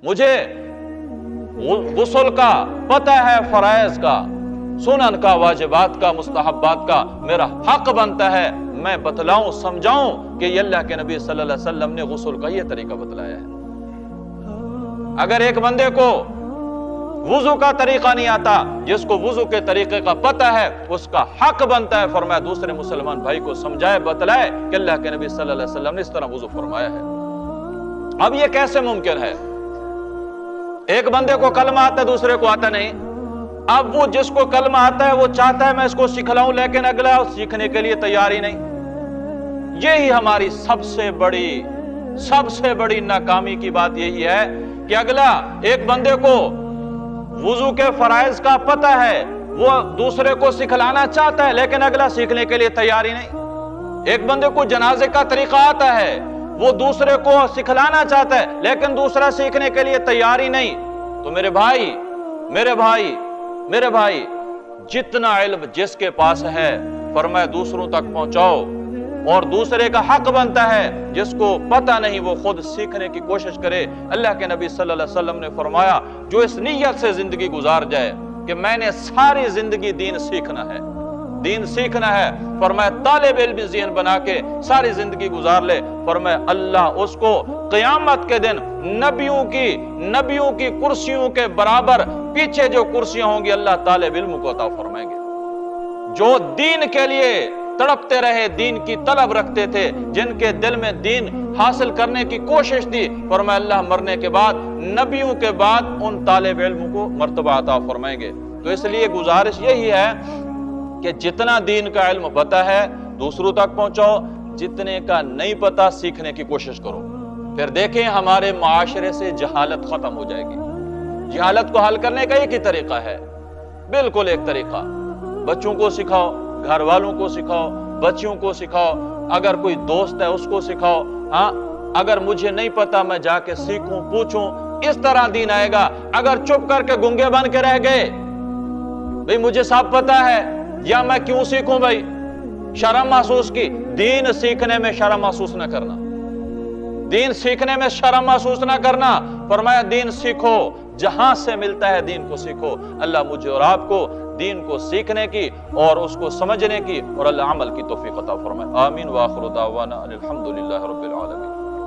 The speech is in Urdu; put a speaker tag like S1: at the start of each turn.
S1: مجھے غسل کا پتہ ہے، فرائض کا، سنن کا، واجبات کا، مستحبات کا، میرا حق بنتا ہے میں بتلاؤں، سمجھاؤں کہ یہ اللہ کے نبی صلی اللہ علیہ وسلم نے غسل کا یہ طریقہ بتلایا ہے۔ اگر ایک بندے کو وضو کا طریقہ نہیں آتا، جس کو وضو کے طریقے کا پتہ ہے، اس کا حق بنتا ہے فرمایا دوسرے مسلمان بھائی کو سمجھائے، بتلائے کہ اللہ کے نبی صلی اللہ علیہ وسلم نے اس طرح وضو فرمایا ہے۔ اب یہ کیسے ممکن ہے؟ ایک بندے کو کلمہ آتا ہے، دوسرے کو آتا نہیں۔ اب وہ جس کو کلمہ آتا ہے وہ چاہتا ہے میں اس کو سکھلاؤں، لیکن اگلا سیکھنے کے لیے تیار ہی نہیں۔ یہی ہماری سب سے بڑی ناکامی کی بات یہی ہے کہ اگلا ایک بندے کو وضو کے فرائض کا پتہ ہے، وہ دوسرے کو سکھلانا چاہتا ہے، لیکن اگلا سیکھنے کے لیے تیار ہی نہیں۔ ایک بندے کو جنازے کا طریقہ آتا ہے، وہ دوسرے کو سکھلانا چاہتا ہے، لیکن دوسرا سیکھنے کے لیے تیار ہی نہیں۔ تو میرے بھائی جتنا علم جس کے پاس ہے فرمایا دوسروں تک پہنچاؤ، اور دوسرے کا حق بنتا ہے جس کو پتہ نہیں وہ خود سیکھنے کی کوشش کرے۔ اللہ کے نبی صلی اللہ علیہ وسلم نے فرمایا جو اس نیت سے زندگی گزار جائے کہ میں نے ساری زندگی دین سیکھنا ہے، فرمایا طالب علم ذہن بنا کے ساری زندگی گزار لے، فرمایا اللہ اس کو قیامت کے دن نبیوں کی کرسیوں کے برابر پیچھے جو کرسیاں ہوں گی اللہ طالب علم کو عطا فرمائیں گے، جو دین کے لیے تڑپتے رہے، دین کی طلب رکھتے تھے، جن کے دل میں دین حاصل کرنے کی کوشش تھی، فرمایا اللہ مرنے کے بعد نبیوں کے بعد ان طالب علموں کو مرتبہ عطا فرمائیں گے۔ تو اس لیے گزارش یہی ہے کہ جتنا دین کا علم پتہ ہے دوسروں تک پہنچاؤ، جتنے کا نہیں پتہ سیکھنے کی کوشش کرو، پھر دیکھیں ہمارے معاشرے سے جہالت ختم ہو جائے گی۔ جہالت کو حل کرنے کا ایک ہی طریقہ ہے، بالکل ایک طریقہ، بچوں کو سکھاؤ، گھر والوں کو سکھاؤ، بچیوں کو سکھاؤ، اگر کوئی دوست ہے اس کو سکھاؤ، ہاں اگر مجھے نہیں پتا میں جا کے سیکھوں، پوچھوں، اس طرح دین آئے گا۔ اگر چپ کر کے گنگے بن کے رہ گئے، بھئی مجھے سب پتا ہے یا میں کیوں سیکھوں، بھائی شرم محسوس کی، دین سیکھنے میں شرم محسوس نہ کرنا، دین سیکھنے میں شرم محسوس نہ کرنا، فرمایا دین سیکھو، جہاں سے ملتا ہے دین کو سیکھو۔ اللہ مجھے اور آپ کو دین کو سیکھنے کی اور اس کو سمجھنے کی اور اللہ عمل کی توفیق عطا فرمائے۔ آمین وآخر دعوانا الحمدللہ رب العالمین۔